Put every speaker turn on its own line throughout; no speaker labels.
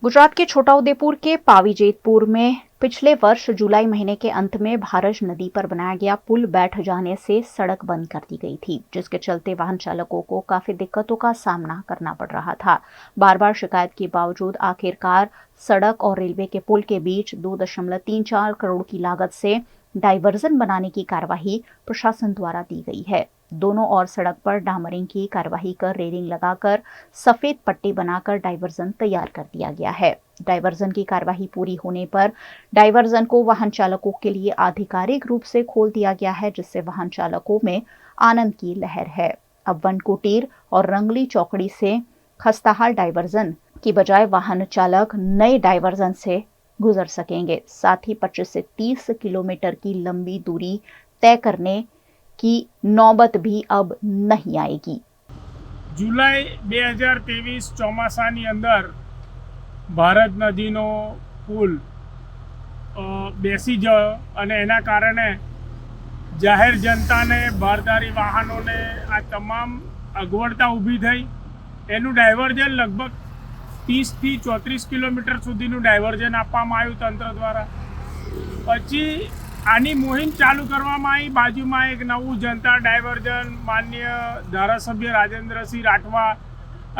गुजरात के छोटाउदेपुर के पावीजेतपुर में पिछले वर्ष जुलाई महीने के अंत में भारज नदी पर बनाया गया पुल बैठ जाने से सड़क बंद कर दी गई थी, जिसके चलते वाहन चालकों को काफी दिक्कतों का सामना करना पड़ रहा था। बार बार शिकायत के बावजूद आखिरकार सड़क और रेलवे के पुल के बीच 2.34 करोड़ की लागत से डायवर्जन बनाने की कार्यवाही प्रशासन द्वारा दी गई है। दोनों ओर सड़क पर डामरिंग की कार्यवाही कर रेलिंग लगाकर सफेद पट्टी बनाकर डायवर्जन तैयार कर दिया गया है। डायवर्जन की कार्यवाही पूरी होने पर डायवर्जन को वाहन चालकों के लिए आधिकारिक रूप से खोल दिया गया है, जिससे वाहन चालकों में आनंद की लहर है। अब वनकुटीर और रंगली चौकड़ी से खस्ताहाल डायवर्जन की बजाय वाहन चालक नए डायवर्जन से गुजर सकेंगे। साथ ही 25 से 30 किलोमीटर की लंबी दूरी तय करने की नौबत भी अब नहीं आएगी।
जुलाई 2023 ચોમાસાની અંદર ભારત નદીનો પુલ બેસી ગયો અને એના કારણે જાહેર જનતાને ભારદારી વાહનોને આ તમામ અગવડતા ઊભી થઈ। એનું ડાયવર્ઝન લગભગ 30 થી 34 કિલોમીટર સુધીનું ડાયવર્ઝન આપવામાં આવ્યું તંત્ર દ્વારા। પછી આની મુહિમ ચાલુ કરવામાં આવી। બાજુમાં એક નવું જનતા ડાયવર્ઝન માન્ય ધારાસભ્ય રાજેન્દ્રસિંહ રાઠવા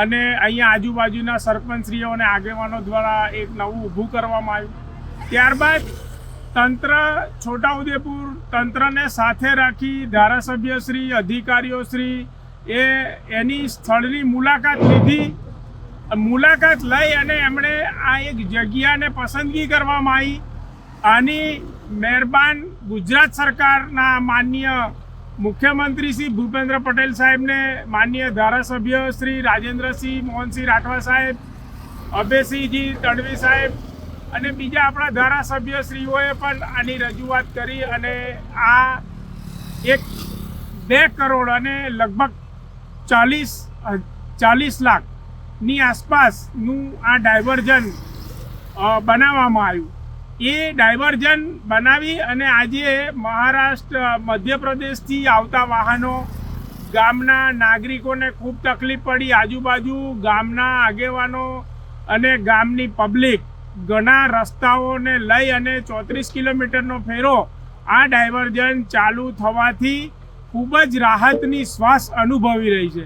અને અહીંયા આજુબાજુના સરપંચશ્રીઓ અને આગેવાનો દ્વારા એક નવું ઊભું કરવામાં આવ્યું। ત્યારબાદ તંત્ર છોટાઉદેપુર તંત્રને સાથે રાખી ધારાસભ્યશ્રી અધિકારીઓશ્રી એની સ્થળની મુલાકાત લીધી। મુલાકાત લઈ અને એમણે આ એક જગ્યાને પસંદગી કરવામાં આવી। આની મહેરબાન ગુજરાત સરકારના માન્ય મુખ્યમંત્રી શ્રી ભૂપેન્દ્ર પટેલ સાહેબને, માન્ય ધારાસભ્ય શ્રી રાજેન્દ્રસિંહ મોહનસિંહ રાઠવા સાહેબ, અભયસિંહજી તડવી સાહેબ અને બીજા આપણા ધારાસભ્યશ્રીઓએ પણ આની રજૂઆત કરી અને આ 2 કરોડ અને લગભગ 40 લાખની આસપાસનું આ ડાયવર્ઝન બનાવવામાં આવ્યું। એ ડાયવર્ઝન બનાવી અને આજે મહારાષ્ટ્ર મધ્યપ્રદેશથી આવતા વાહનો ગામના નાગરિકોને ખૂબ તકલીફ પડી। આજુબાજુ ગામના આગેવાનો અને ગામની પબ્લિક ઘણા રસ્તાઓને લઈ અને 34 કિલોમીટરનો ફેરો આ ડાયવર્ઝન ચાલુ થવાથી ખૂબ જ રાહતની શ્વાસ અનુભવી રહી છે।